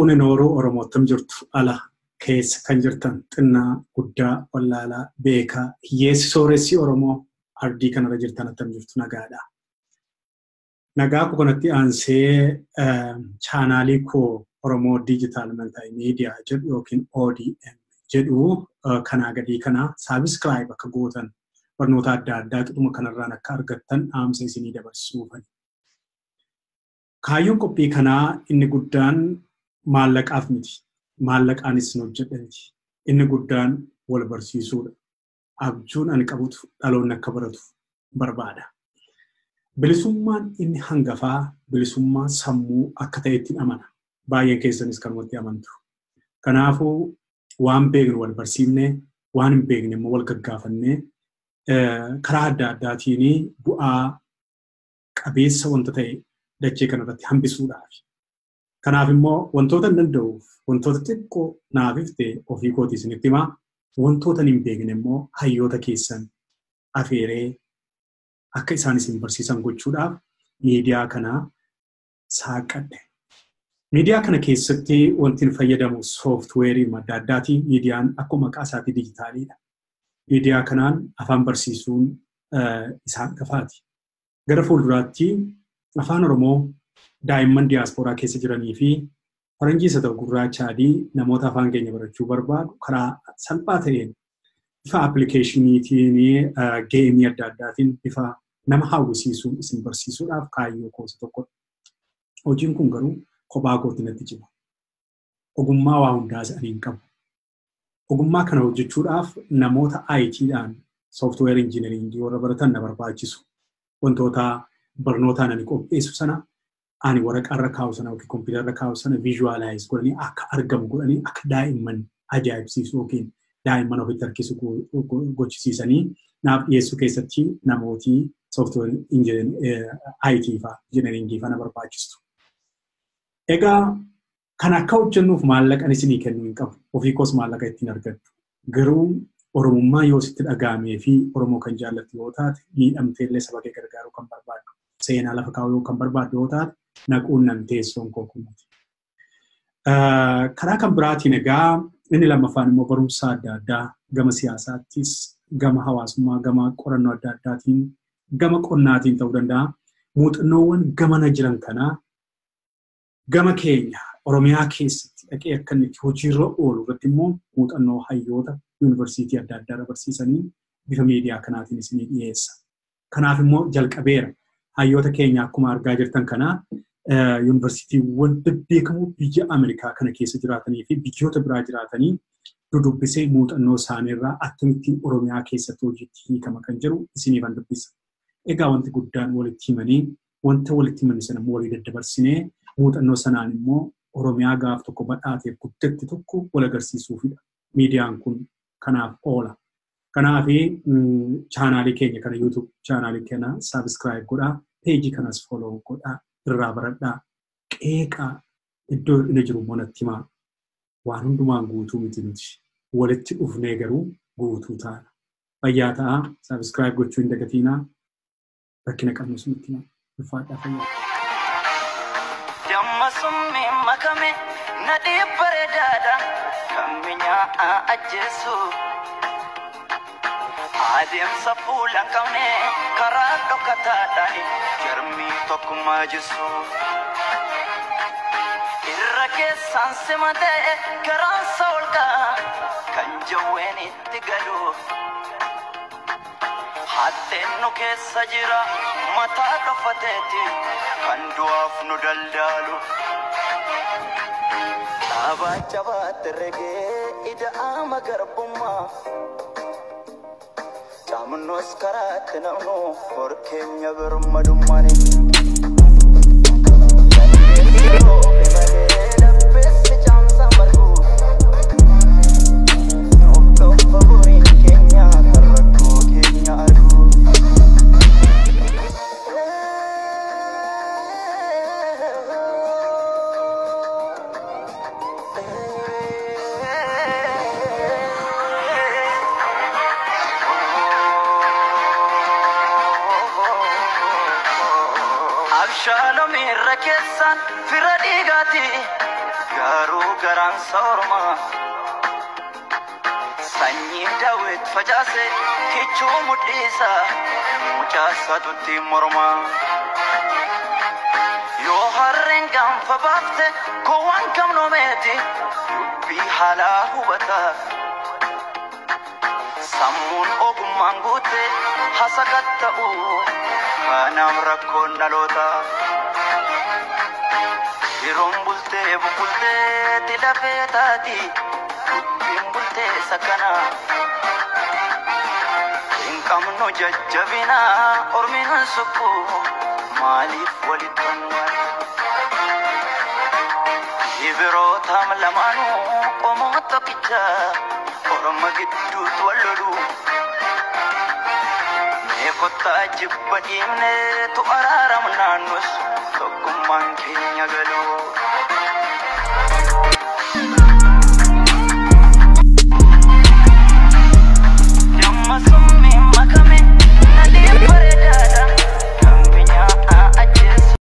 Fuuni nooruu Oromootam jirtu ala keessa kan jirtan xinnaa guddaa wallaalaa beekaa hiyyeessi sooressi Oromoo ardii kanarra jirtan attam jirtu nagaadha. Nagaa koo kanatti aansee chaanaalii koo Oromoo Digital Multimedia jedhu yookiin ODM jedhu kanaa gadii kana subscribe akka gootan barnoota adda addaa qixuma kanarraan akka argattan dhaamsa isinii dabarsuufani. Kaayyoon qophii kanaa inni guddaan maallaqaaf miti. Maallaqaanis nu hojjedhanti. Inni guddaan wal barsiisuudha. Abjuun ani qabutu dhaloonni akka baratu barbaada. Bilisummaan inni hangafaa bilisummaa sammuu akka ta'etti amana. Baay'een keessanis kanumatti amantu. Kanaafuu waan beeknu wal barsiifnee, waan hin beekne immoo wal gaggaafannee karaa adda addaatiin bu'aa qabeessa wanta ta'e dachee kanarratti hambisuudhaaf. Kanaaf immoo wantoota hin danda'uuf wantoota xiqqoo naaf iftee ofii kootii isinitti himaa wantoota hin beekne immoo hayyoota keessan afeeree akka isaan isin barsiisan gochuudhaaf miidiyaa kana saaqadhe. Miidiyaa kana keessatti wanti hin fayyadamu sooftuweerii adda addaati. Miidiyaan akkuma maqaa isaatii dijitaaliidha. Miidiyaa kanaan afaan barsiisuun isaan qafaati. Gara fuulduraatti afaan Oromoo daa'imman diyaaspooraa keessa jiranii fi faranjii isa ta'u gurraacha adii namoota afaan keenya barachuu barbaadu karaa salphaa ta'een bifa appilikeeshiniitiin geemii adda addaatiin bifa nama hawwisiisuun isin barsiisuudhaaf kaayyoo koosa tokkodha. Hojiin kun garuu kophaa kootti natti cima. Ogummaa waa hundaa isaanii hin qabu. Ogummaa kana hojjechuudhaaf namoota IT'dhaan software engineering warra baratan na barbaachisu. Wantoota barnootaan ani qopheessu sana ani waraqaarra kaa'u sana yookiin kompiitarra kaa'u sana visualize godhanii akka argamu godhanii akka daa'imman ajaa'ibsiisu yookiin daa'imman ofitti harkisu gochisiisanii naaf dhiyeessuu keessatti namooti software IT fa'aa engineering fa'aa na barbaachistu. Egaa kan akka hojjennuuf maallaqan isinii kennuu hin qabu. Ofii koos maallaqa ittiin argattu. Garuu Oromummaa yoo sitti dhagaamee fi Oromoo kan jaallattu yoo taate miidhamtee illee saba kee gargaaruu kan barbaaddu. Seenaa lafa kaa'uu kan barbaaddu yoo taate naquun nan teessoon koo kunuuti. Karaa kan biraatiin egaa inni lammaffaan immoo barumsa adda addaa gama siyaasaattis, gama hawaasummaa, gama qorannoo adda addaatiin, gama qonnaatiin ta'uu danda'a. Muuxannoowwan gamana jiran kanaa gama keenya Oromiyaa keessatti dhaqee akka inni hojiirra oolu irratti immoo muuxannoo hayyoota yuunivarsiitii adda addaa barsiisanii bifa miidiyaa kanaatiin isinii dhiyeessa. Kanaaf immoo jalqabeera. Hayyoota keenya akkuma argaa jirtan kana yuunivarsiitiiwwan bebbeekamoo biyya Ameerikaa kana keessa jiraatanii fi biyyoota biraa jiraatanii dudubbisee muuxannoo isaaniirraa akkamittiin Oromiyaa keessatti hojiitti hiikama kan jiru isiniifan dubbisa. Egaa wanti guddaan walitti himanii wanta walitti himanii sana immoo walii daddabarsinee muuxannoo sanaan immoo Oromiyaa gaaf tokko badhaateef guddatti tokko wal agarsiisuufidha. Miidiyaan kun kanaaf oola. Kanaaf chaanaalii keenya kana YouTube chaanaalii kana subscribe godhaa. Peejii kanas follow godhaa. Irraa baradhaa. Qeeqaa iddoo inni jiru monatti himaa. Waan hundumaan guutuu miti nuti. Walitti dhufnee garuu guutuu taana. Fayyaa ta'aa. Subscribe gochuu hin dagatiinaa. Rakkina qabnus nutti himaa. Ulfaadhaa fayyaa. Summi makame nadi bareedaadha kamminyaa ajjeesu adeemsa fuula hin qabne karaa dhokataadhaan jarmii tokkummaa jisu irra keessaan simatee garaansa olkaa kan jawween itti galu hatteen nu keessa jira mataa dhofateeti kan du'aaf nu daldaalu. Abacha baterege ida ama garbumma Jamnos karatna no por Kenya bermadumani Shalom irra keessan fira dhiigaati garuu garaan soorma sanyii daawit facaase kichuu mudhiisa mucaasatutti morma yoo harreen gaanfa baafte gowwaan gamnoomeeti dubbii haalaa hubata sammuun ogummaan guute hasakatta'u kanaaf rakkoon dhaloota yeroon bultee bubbulteetti lafee taati dubbiin bultee sakana hin qabnu jajjabina ormiin hin sukku maaliif walitti onwal ibirootaam lamaanuu qomoo tokkicha orma gidduutu wallolu meekottaa jibba dhiibneetu araaramnaannus tokkummaan keenya galuu